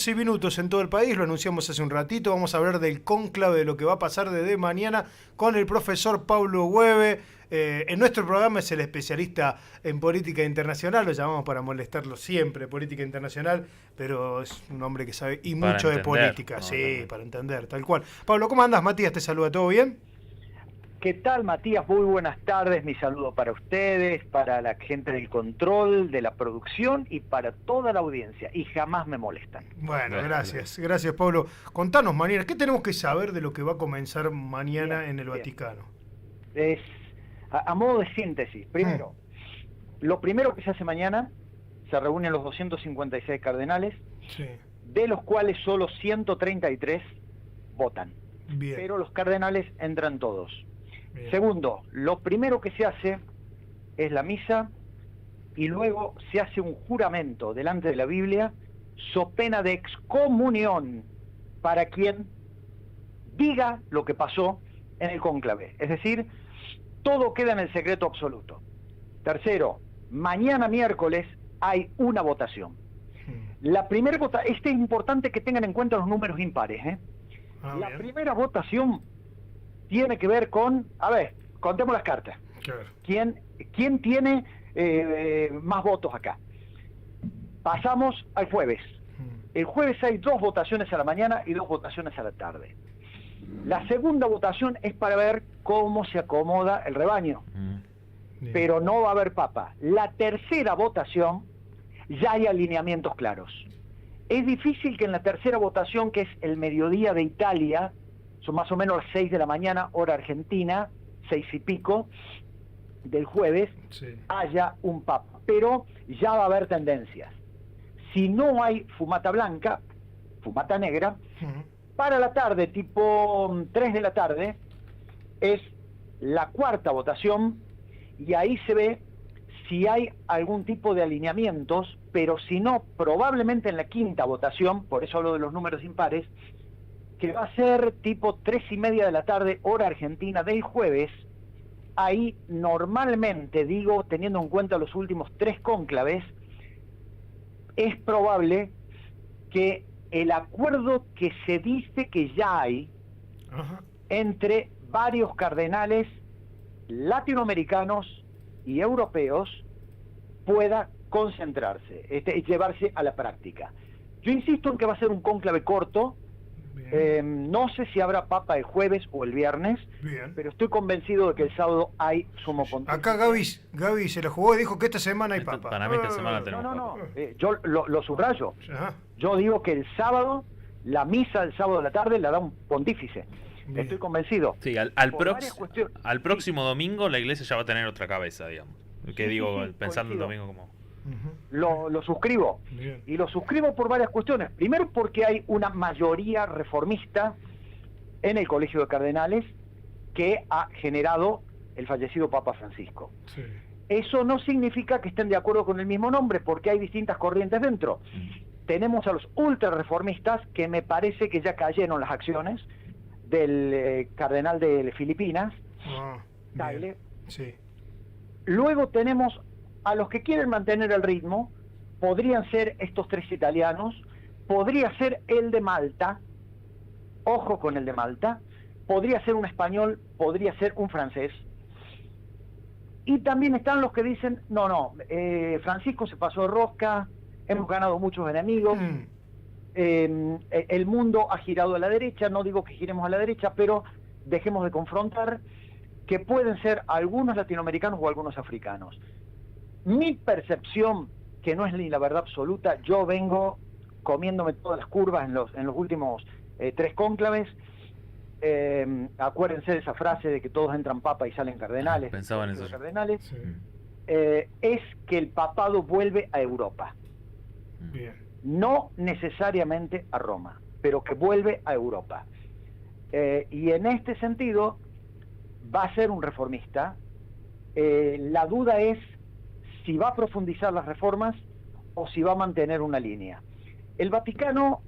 Sí, minutos en todo el país, lo anunciamos hace un ratito. Vamos a hablar del cónclave, de lo que va a pasar desde mañana con el profesor Pablo Hueve. En nuestro programa es el especialista en política internacional, lo llamamos para molestarlo siempre, política internacional, pero es un hombre que sabe y Para mucho de entender, política, no, sí, realmente. para entender, tal cual. Pablo, ¿cómo andas? Matías te saluda, ¿todo bien? ¿Qué tal, Matías? Muy buenas tardes. Mi saludo para ustedes, para la gente del control, de la producción y para toda la audiencia. Y jamás me molestan. Bueno, Bien, gracias Pablo. Contanos mañana, ¿qué tenemos que saber de lo que va a comenzar Bien, mañana en el bien. Vaticano? Es a modo de síntesis. Primero, lo primero que se hace mañana, se reúnen los 256 cardenales, Sí, de los cuales solo 133 votan. bien, Pero los cardenales entran todos. bien. Segundo, lo primero que se hace es la misa y luego se hace un juramento delante de la Biblia, so pena de excomunión para quien diga lo que pasó en el cónclave. Es decir, todo queda en el secreto absoluto. Tercero, mañana miércoles hay una votación. La primera votación, es importante que tengan en cuenta los números impares, ¿eh? La Bien. primera votación tiene que ver con, a ver, contemos las cartas. Claro. ¿Quién tiene más votos acá? Pasamos al jueves. El jueves hay 2 votaciones a la mañana y 2 votaciones a la tarde. La segunda votación es para ver cómo se acomoda el rebaño, Bien. pero no va a haber papa. La tercera votación ya hay alineamientos claros. Es difícil que en la tercera votación, que es el mediodía de Italia, son más o menos las 6 de la mañana, hora argentina, 6 y pico del jueves, Sí. haya un papa, pero ya va a haber tendencias. Si no hay fumata blanca, fumata negra, para la tarde, tipo 3 de la tarde, es la cuarta votación y ahí se ve si hay algún tipo de alineamientos, pero si no, probablemente en la quinta votación, por eso hablo de los números impares, que va a ser tipo 3:30 de la tarde, hora argentina del jueves. Ahí normalmente, digo, teniendo en cuenta los últimos 3 cónclaves, es probable que el acuerdo que se dice que ya hay Ajá. entre varios cardenales latinoamericanos y europeos pueda concentrarse, y llevarse a la práctica. Yo insisto en que va a ser un cónclave corto. No sé si habrá papa el jueves o el viernes, Bien. pero estoy convencido de que el sábado hay sumo pontífice. Acá Gaby se la jugó y dijo que esta semana hay papa. Para mí esta semana tenemos No, papa. yo lo subrayo. Ajá. Yo digo que el sábado, la misa del sábado de la tarde la da un pontífice. Bien. Estoy convencido. Sí, al próximo domingo la iglesia ya va a tener otra cabeza, digamos. Que Sí, digo, sí, sí, pensando el coincido. domingo como... Lo suscribo. Bien. Y lo suscribo por varias cuestiones. Primero, porque hay una mayoría reformista en el Colegio de Cardenales que ha generado el fallecido Papa Francisco. Sí. Eso no significa que estén de acuerdo con el mismo nombre, porque hay distintas corrientes dentro. Tenemos a los ultra reformistas, que me parece que ya cayeron las acciones del cardenal de Filipinas, Tagle. Bien. Sí. Luego tenemos a los que quieren mantener el ritmo, podrían ser estos 3 italianos, podría ser el de Malta, ojo con el de Malta, podría ser un español, podría ser un francés. Y también están los que dicen, no, Francisco se pasó de rosca, hemos ganado muchos enemigos, el mundo ha girado a la derecha, no digo que giremos a la derecha, pero dejemos de confrontar, que pueden ser algunos latinoamericanos o algunos africanos. Mi percepción, que no es ni la verdad absoluta, yo vengo comiéndome todas las curvas en los últimos 3 cónclaves. Acuérdense de esa frase de que todos entran papa y salen cardenales. Pensaba en eso yo. Cardenales. Sí. Es que el papado vuelve a Europa. Bien. No necesariamente a Roma, pero que vuelve a Europa. Y en este sentido va a ser un reformista. La duda es si va a profundizar las reformas o si va a mantener una línea. El Vaticano,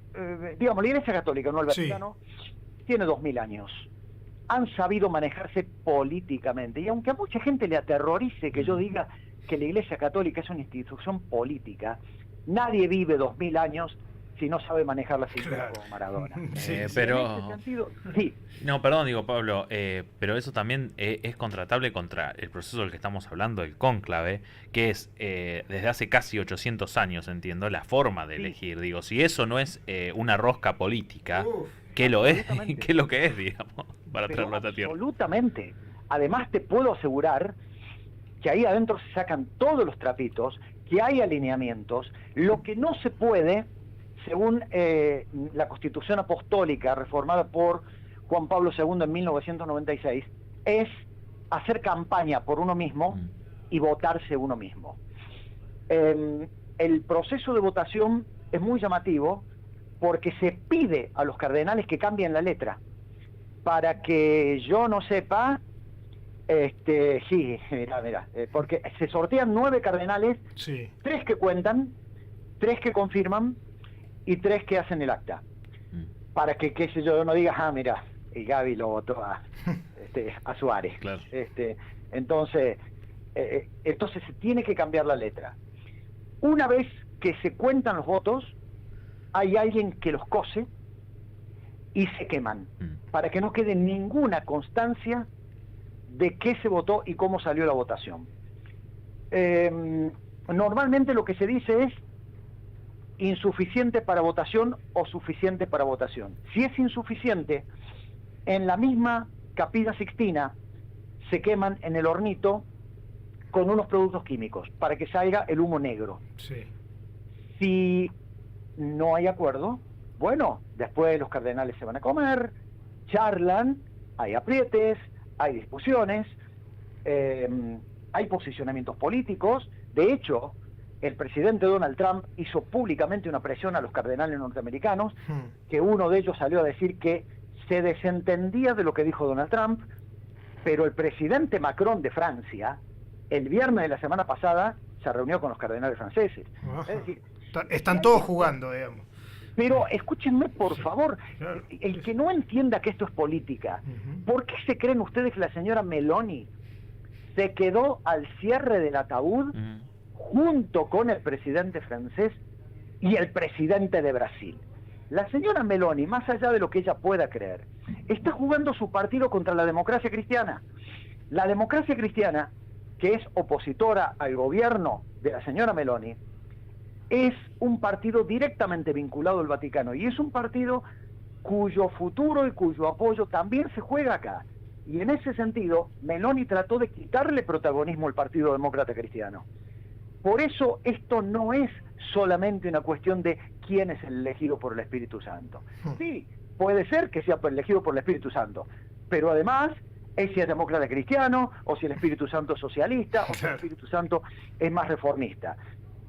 digamos, la Iglesia Católica, no el Vaticano, tiene 2000 años. Han sabido manejarse políticamente. Y aunque a mucha gente le aterrorice que yo diga que la Iglesia Católica es una institución política, nadie vive 2000 años si no sabe manejar la cintura como Maradona. Pero... En ese sentido, sí. No, perdón, digo, Pablo, pero eso también es contratable contra el proceso del que estamos hablando, el cónclave, que es desde hace casi 800 años, entiendo, la forma de elegir. Digo, si eso no es una rosca política, ¿qué lo es? ¿Qué es lo que es, digamos, para traerlo a esta tierra? Absolutamente. Además, te puedo asegurar que ahí adentro se sacan todos los trapitos, que hay alineamientos. Lo que no se puede, según la Constitución Apostólica reformada por Juan Pablo II en 1996, es hacer campaña por uno mismo y votarse uno mismo. El proceso de votación es muy llamativo porque se pide a los cardenales que cambien la letra. Para que yo no sepa, sí, mira, porque se sortean 9 cardenales, 3 que cuentan, 3 que confirman y 3 que hacen el acta. Para que, qué sé yo, no diga, mira, el Gaby lo votó a Suárez. Claro. Entonces se tiene que cambiar la letra. Una vez que se cuentan los votos, hay alguien que los cose y se queman, para que no quede ninguna constancia de qué se votó y cómo salió la votación. Normalmente lo que se dice es insuficiente para votación o suficiente para votación. Si es insuficiente, en la misma Capilla Sixtina se queman en el hornito con unos productos químicos para que salga el humo negro. Sí. Si no hay acuerdo, bueno, después los cardenales se van a comer, charlan, hay aprietes, hay discusiones, hay posicionamientos políticos. De hecho, el presidente Donald Trump hizo públicamente una presión a los cardenales norteamericanos, que uno de ellos salió a decir que se desentendía de lo que dijo Donald Trump, pero el presidente Macron de Francia, el viernes de la semana pasada, se reunió con los cardenales franceses. Es decir, están todos jugando, digamos. Pero escúchenme, por favor, el que no entienda que esto es política, ¿por qué se creen ustedes que la señora Meloni se quedó al cierre del ataúd junto con el presidente francés y el presidente de Brasil? La señora Meloni, más allá de lo que ella pueda creer, está jugando su partido contra la democracia cristiana. La democracia cristiana, que es opositora al gobierno de la señora Meloni, es un partido directamente vinculado al Vaticano y es un partido cuyo futuro y cuyo apoyo también se juega acá. Y en ese sentido, Meloni trató de quitarle protagonismo al Partido Demócrata Cristiano. Por eso esto no es solamente una cuestión de quién es el elegido por el Espíritu Santo. Sí, puede ser que sea elegido por el Espíritu Santo, pero además es si es demócrata cristiano, o si el Espíritu Santo es socialista, o si el Espíritu Santo es más reformista.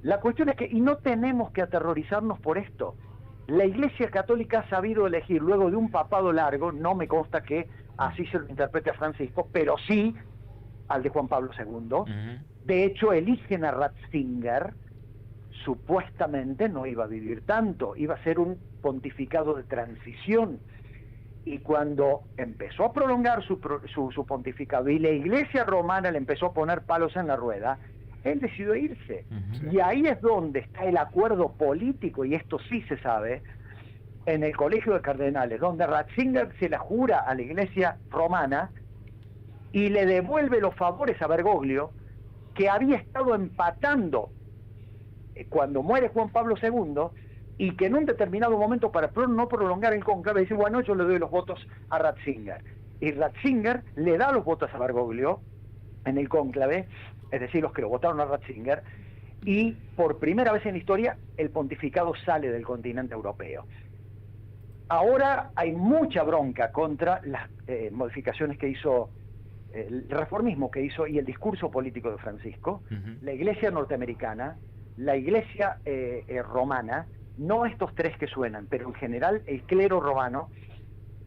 La cuestión es que, y no tenemos que aterrorizarnos por esto, la Iglesia Católica ha sabido elegir luego de un papado largo, no me consta que así se lo interprete a Francisco, pero sí al de Juan Pablo II. De hecho, eligen a Ratzinger, supuestamente no iba a vivir tanto, iba a ser un pontificado de transición. Y cuando empezó a prolongar su pontificado y la Iglesia romana le empezó a poner palos en la rueda, él decidió irse. Y ahí es donde está el acuerdo político, y esto sí se sabe, en el Colegio de Cardenales, donde Ratzinger se la jura a la Iglesia romana y le devuelve los favores a Bergoglio, que había estado empatando cuando muere Juan Pablo II, y que en un determinado momento, para no prolongar el cónclave, dice, bueno, yo le doy los votos a Ratzinger. Y Ratzinger le da los votos a Bergoglio en el cónclave, es decir, los que lo votaron a Ratzinger, y por primera vez en la historia el pontificado sale del continente europeo. Ahora hay mucha bronca contra las modificaciones que hizo, el reformismo que hizo y el discurso político de Francisco. La Iglesia norteamericana, la Iglesia romana, no estos tres que suenan, pero en general el clero romano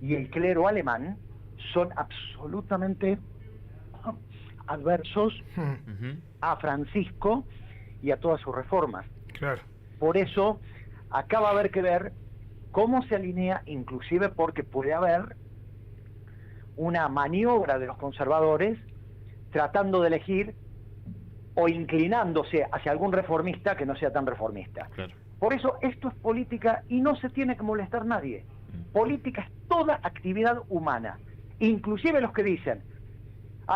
y el clero alemán son absolutamente adversos a Francisco y a todas sus reformas. Claro. Por eso acá va a haber que ver cómo se alinea, inclusive porque puede haber una maniobra de los conservadores tratando de elegir o inclinándose hacia algún reformista que no sea tan reformista. Claro. Por eso esto es política y no se tiene que molestar nadie. Política es toda actividad humana, inclusive los que dicen,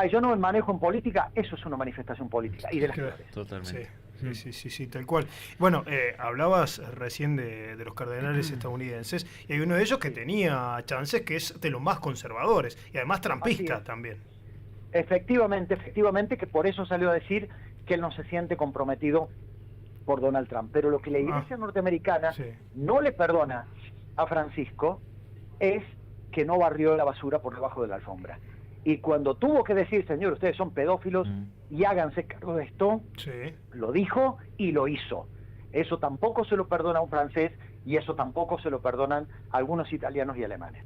yo no me manejo en política, eso es una manifestación política, y de las Claro. peores. Totalmente. Sí, tal cual. Bueno, hablabas recién de los cardenales estadounidenses, y hay uno de ellos que tenía chances, que es de los más conservadores, y además trampista también. Efectivamente, que por eso salió a decir que él no se siente comprometido por Donald Trump. Pero lo que la Iglesia norteamericana no le perdona a Francisco es que no barrió la basura por debajo de la alfombra. Y cuando tuvo que decir, señor, ustedes son pedófilos y háganse cargo de esto, lo dijo y lo hizo. Eso tampoco se lo perdona a un francés y eso tampoco se lo perdonan a algunos italianos y alemanes.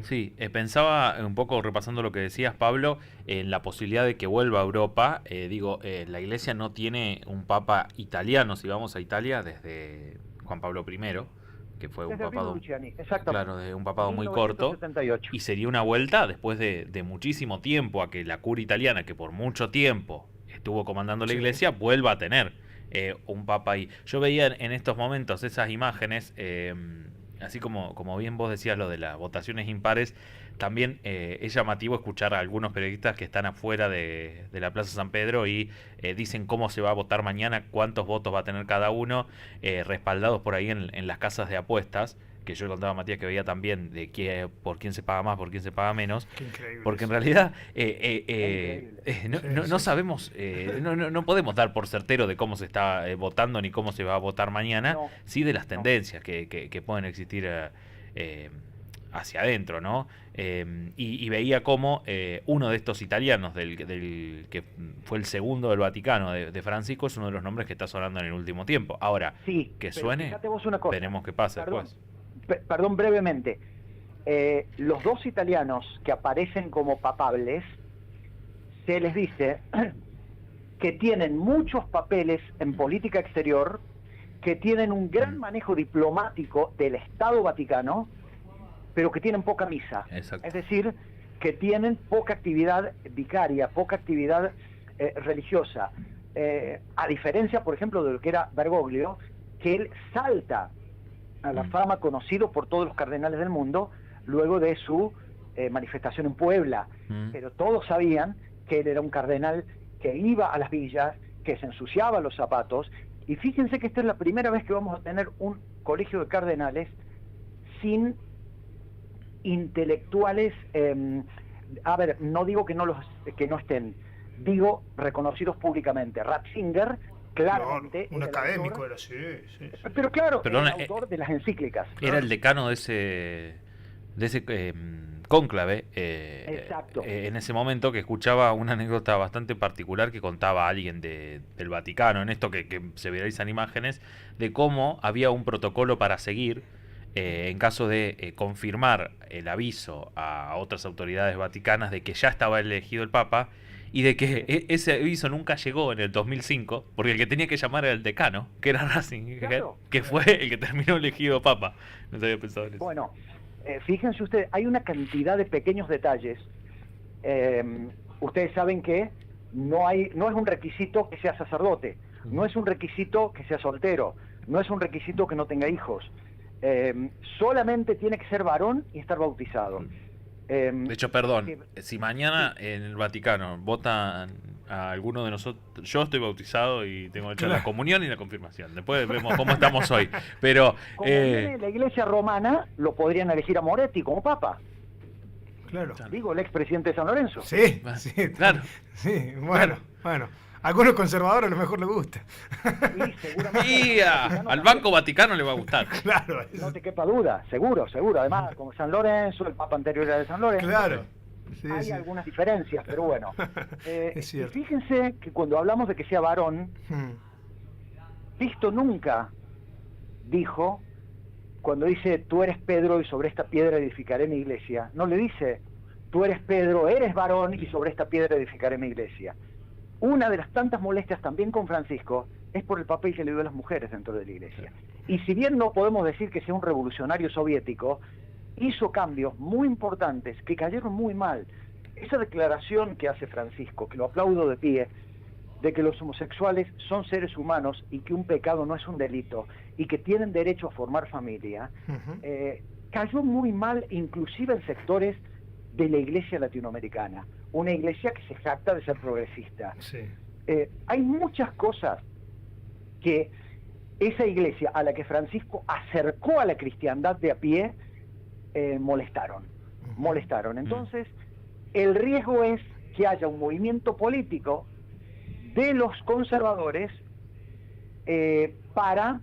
Sí, pensaba un poco, repasando lo que decías, Pablo, en la posibilidad de que vuelva a Europa. La Iglesia no tiene un papa italiano, si vamos a Italia, desde Juan Pablo I, que fue un papado, claro, de un papado muy corto, y sería una vuelta después de muchísimo tiempo a que la curia italiana, que por mucho tiempo estuvo comandando la Iglesia, vuelva a tener un papa ahí. Yo veía en estos momentos esas imágenes, así como bien vos decías lo de las votaciones impares, también es llamativo escuchar a algunos periodistas que están afuera de la Plaza San Pedro y dicen cómo se va a votar mañana, cuántos votos va a tener cada uno, respaldados por ahí en las casas de apuestas, que yo le contaba a Matías que veía también de por quién se paga más, por quién se paga menos, porque en realidad no sabemos, no podemos dar por certero de cómo se está votando ni cómo se va a votar mañana, sí de las tendencias que pueden existir hacia adentro, ¿no? Y veía cómo uno de estos italianos, del que fue el segundo del Vaticano, de Francisco, es uno de los nombres que está sonando en el último tiempo. Ahora, que suene, veremos qué pasa después. Perdón, brevemente. Los dos italianos que aparecen como papables, se les dice que tienen muchos papeles en política exterior, que tienen un gran manejo diplomático del Estado Vaticano, pero que tienen poca misa. Exacto. Es decir, que tienen poca actividad vicaria, poca actividad religiosa. A diferencia, por ejemplo, de lo que era Bergoglio, que él salta a la fama, conocido por todos los cardenales del mundo, luego de su manifestación en Puebla. Pero todos sabían que él era un cardenal que iba a las villas, que se ensuciaba los zapatos, y fíjense que esta es la primera vez que vamos a tener un colegio de cardenales sin intelectuales, no digo que no estén, digo reconocidos públicamente. Ratzinger, claramente, un académico era, sí. Pero claro, Perdona, el autor de las encíclicas. Era el decano de ese cónclave, en ese momento, que escuchaba una anécdota bastante particular que contaba alguien del Vaticano, en esto que se viralizan imágenes, de cómo había un protocolo para seguir en caso de confirmar el aviso a otras autoridades vaticanas de que ya estaba elegido el Papa, y de que ese aviso nunca llegó en el 2005, porque el que tenía que llamar era el decano, que era Ratzinger, que fue el que terminó elegido Papa. No se había pensado en eso. Bueno, fíjense ustedes, hay una cantidad de pequeños detalles. Ustedes saben que no es un requisito que sea sacerdote, no es un requisito que sea soltero, no es un requisito que no tenga hijos. Solamente tiene que ser varón y estar bautizado. De hecho, perdón, si mañana en el Vaticano votan a alguno de nosotros, yo estoy bautizado y tengo hecha la comunión y la confirmación. Después vemos cómo estamos hoy. Pero como viene la Iglesia romana, lo podrían elegir a Moretti como papa. Claro. Digo, el expresidente de San Lorenzo. Sí, claro. Sí, bueno. A algunos conservadores a lo mejor les gusta. Sí, seguramente. Y al Banco Vaticano le va a gustar. Claro. No te quepa duda, seguro. Además, como San Lorenzo, el Papa anterior era de San Lorenzo. Claro. Sí, hay algunas diferencias, pero bueno. Es cierto. Y fíjense que cuando hablamos de que sea varón, Cristo nunca dijo, cuando dice, tú eres Pedro y sobre esta piedra edificaré mi iglesia, no le dice, tú eres Pedro, eres varón y sobre esta piedra edificaré mi iglesia. Una de las tantas molestias también con Francisco es por el papel que le dio a las mujeres dentro de la iglesia. Y si bien no podemos decir que sea un revolucionario soviético, hizo cambios muy importantes que cayeron muy mal. Esa declaración que hace Francisco, que lo aplaudo de pie, de que los homosexuales son seres humanos y que un pecado no es un delito y que tienen derecho a formar familia, cayó muy mal inclusive en sectores de la iglesia latinoamericana, una iglesia que se jacta de ser progresista. Sí. Hay muchas cosas que esa iglesia a la que Francisco acercó a la cristiandad de a pie molestaron. Entonces, el riesgo es que haya un movimiento político de los conservadores para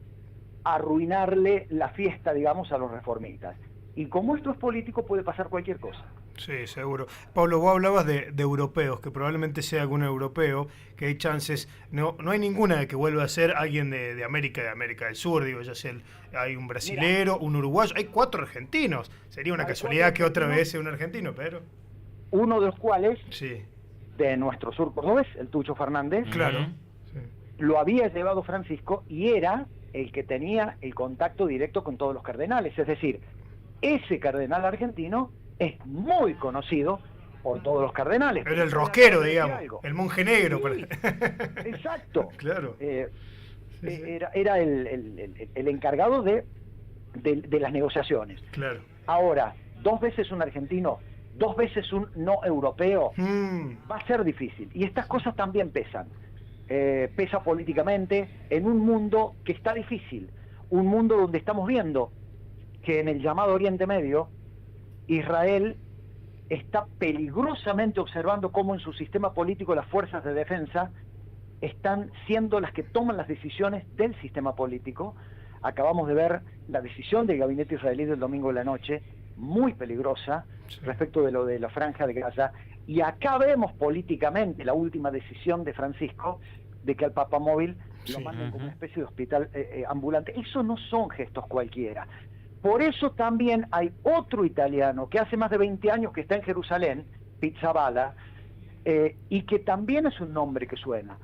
arruinarle la fiesta, digamos, a los reformistas. Y como esto es político, puede pasar cualquier cosa. Sí, seguro. Pablo, vos hablabas de europeos, que probablemente sea algún europeo, que hay chances, no hay ninguna de que vuelva a ser alguien de América del Sur, digo, ya sea hay un brasilero, un uruguayo, hay 4 argentinos. Sería una casualidad que otra vez sea un argentino, pero... Uno de los cuales, sí, de nuestro sur cordobés, el Tucho Fernández, claro, lo había llevado Francisco y era el que tenía el contacto directo con todos los cardenales. Es decir, ese cardenal argentino es muy conocido por todos los cardenales. Era el rosquero, digamos, el monje negro. Sí, exacto. Claro. Era el encargado de las negociaciones. Claro. Ahora, 2 veces un argentino, 2 veces un no europeo, va a ser difícil. Y estas cosas también pesan. Pesa políticamente en un mundo que está difícil. Un mundo donde estamos viendo que en el llamado Oriente Medio, Israel está peligrosamente observando cómo en su sistema político las fuerzas de defensa están siendo las que toman las decisiones del sistema político. Acabamos de ver la decisión del gabinete israelí del domingo de la noche, muy peligrosa, respecto de lo de la Franja de Gaza, y acá vemos políticamente la última decisión de Francisco de que al papamóvil lo manden como una especie de hospital ambulante. Eso no son gestos cualquiera. Por eso también hay otro italiano que hace más de 20 años que está en Jerusalén, Pizzaballa, y que también es un nombre que suena.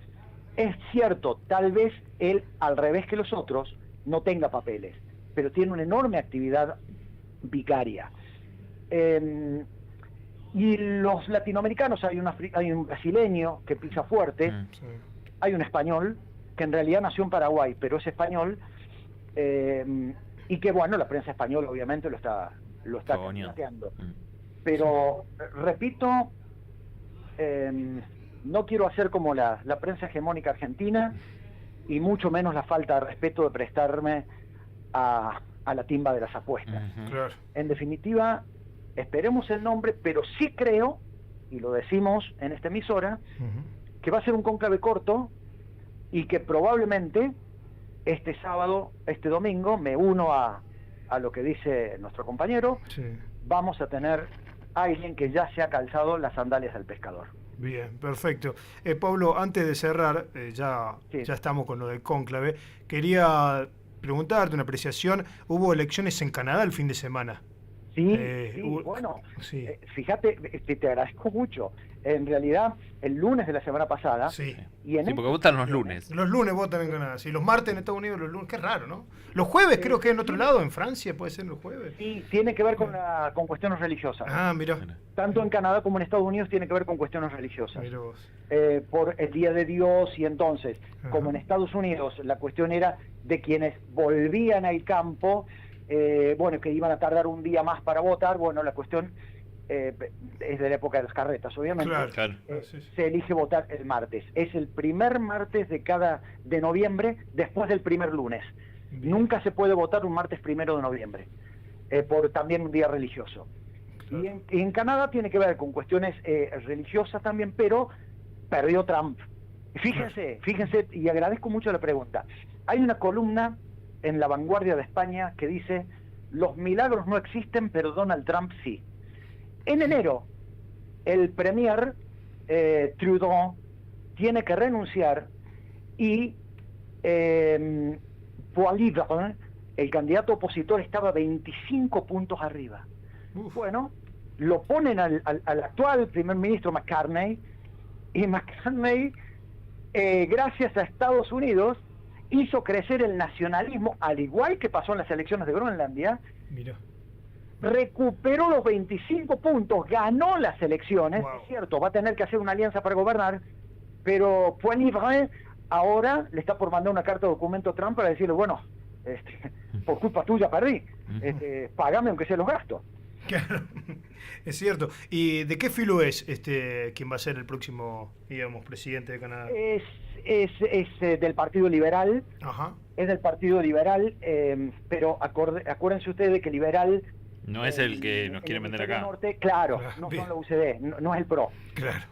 Es cierto, tal vez él, al revés que los otros, no tenga papeles, pero tiene una enorme actividad vicaria. Y los latinoamericanos, hay un brasileño que pisa fuerte, hay un español que en realidad nació en Paraguay, pero es español, y que bueno, la prensa española obviamente lo está planteando. Pero repito, no quiero hacer como la prensa hegemónica argentina, y mucho menos la falta de respeto de prestarme a la timba de las apuestas. Claro. En definitiva, esperemos el nombre, pero sí creo, y lo decimos en esta emisora, que va a ser un cónclave corto y que probablemente este sábado, este domingo, me uno a lo que dice nuestro compañero, vamos a tener a alguien que ya se ha calzado las sandalias del pescador. Bien, perfecto. Pablo, antes de cerrar, ya estamos con lo del cónclave, quería preguntarte una apreciación. Hubo elecciones en Canadá el fin de semana. Fíjate, te agradezco mucho. En realidad, el lunes de la semana pasada... porque votan los lunes. Los lunes votan en Canadá. Sí, los martes en Estados Unidos, los lunes. Qué raro, ¿no? Los jueves creo que en otro lado, en Francia, puede ser los jueves. Sí, tiene que ver con cuestiones religiosas. Ah, mira. Tanto en Canadá como en Estados Unidos tiene que ver con cuestiones religiosas. Mira vos. Por el Día de Dios, y entonces, como en Estados Unidos la cuestión era de quienes volvían al campo, que iban a tardar un día más para votar, bueno, la cuestión es de la época de las carretas, obviamente. Claro. Se elige votar el martes. Es el primer martes de noviembre, después del primer lunes. Bien. Nunca se puede votar un martes 1 de noviembre, por también un día religioso. Claro. Y en Canadá tiene que ver con cuestiones religiosas también, pero perdió Trump. Fíjense, y agradezco mucho la pregunta. Hay una columna en La Vanguardia de España que dice: los milagros no existen, pero Donald Trump sí. En enero, el premier Trudeau tiene que renunciar y Poilievre, el candidato opositor, estaba 25 puntos arriba. Bueno, lo ponen al actual primer ministro McCartney, y McCartney, gracias a Estados Unidos, hizo crecer el nacionalismo, al igual que pasó en las elecciones de Groenlandia. Mira. Recuperó los 25 puntos, ganó las elecciones, es cierto, va a tener que hacer una alianza para gobernar, Pero Poilievre ahora le está por mandar una carta de documento a Trump para decirle, bueno, por culpa tuya perdí, pagame aunque sea los gastos. Claro, es cierto. ¿Y de qué filo es quien va a ser el próximo, digamos, presidente de Canadá? Es del Partido Liberal. Ajá. Es del Partido Liberal, pero acuérdense ustedes de que liberal... No es el que nos quiere vender acá. Norte, claro, no bien. son la UCD, no es el PRO. Claro.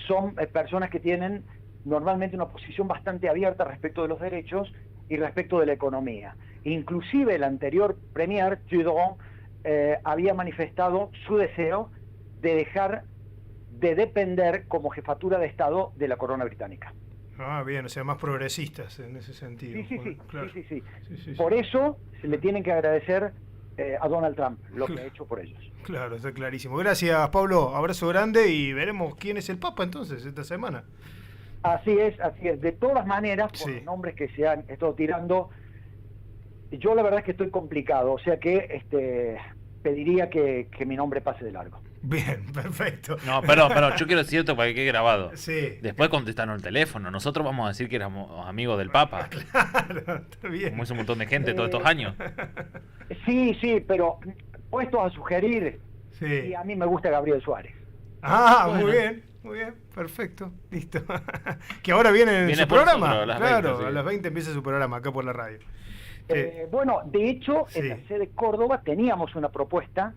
Son personas que tienen normalmente una posición bastante abierta respecto de los derechos y respecto de la economía. Inclusive el anterior premier, Trudeau, había manifestado su deseo de dejar de depender como jefatura de Estado de la corona británica. Ah, bien, o sea, más progresistas en ese sentido. Sí. Claro. Sí. Sí. Por eso se le tienen que agradecer a Donald Trump lo que ha hecho por ellos. Claro, está clarísimo. Gracias, Pablo. Abrazo grande y veremos quién es el Papa entonces esta semana. Así es. De todas maneras, por Sí. los nombres que se han estado tirando, yo la verdad es que estoy complicado, o sea que pediría que mi nombre pase de largo. Bien, perfecto. No, perdón, yo quiero decir esto para que quede grabado. Sí. Después contestaron el teléfono. Nosotros vamos a decir que éramos amigos del Papa. Claro, está bien. Como hizo un montón de gente todos estos años. Sí, pero puestos a sugerir, Sí. y a mí me gusta Gabriel Suárez. Ah, Bueno. muy bien, perfecto, listo. Que ahora viene Viene su por programa. nosotros, a las Claro, 20, sí. a las 20 empieza su programa acá por la radio. Bueno, de hecho, Sí. en la sede de Córdoba teníamos una propuesta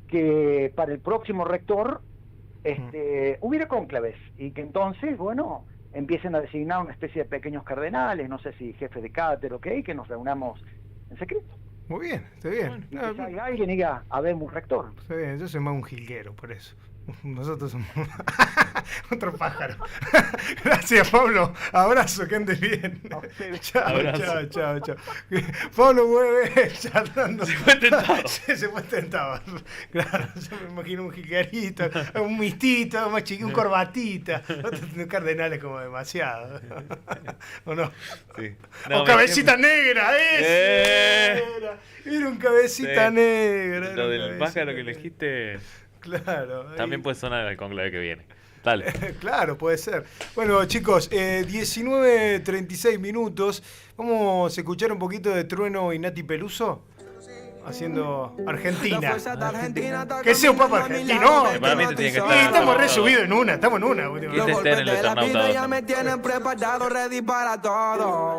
que para el próximo rector hubiera cónclaves y que entonces, bueno, empiecen a designar una especie de pequeños cardenales, no sé si jefes de cátedra, ok, que nos reunamos en secreto. Muy bien, está bien. Y No, que salga alguien y diga, habemos un rector. está bien, yo soy más un jilguero, por eso. Nosotros somos otro pájaro. Gracias, Pablo. Abrazo, que andes bien. A ustedes. Chao. Abrazo. Pablo mueve charlando. Se fue tentado. Sí, se fue tentado. Claro, yo me imagino un jilguerito, un mistito, más chiquito, un corbatita. Otros cardenales como demasiado. ¿O no? Sí. O cabecita negra, ¡Eh! Era un cabecita Sí. negra. Lo era un del cabecita pájaro que negra. elegiste Claro. también puede sonar al conclave que viene. Dale. Claro, puede ser. Bueno, chicos, 19:36 minutos. Vamos a escuchar un poquito de Trueno y Nati Peluso haciendo Argentina. Que sea un papa argentino. Para mí te tiene que Sí, estar estamos anotado. resubidos en una, estamos en una. Este está en el Eternauta 2 ya me tienen preparado, ready para todo.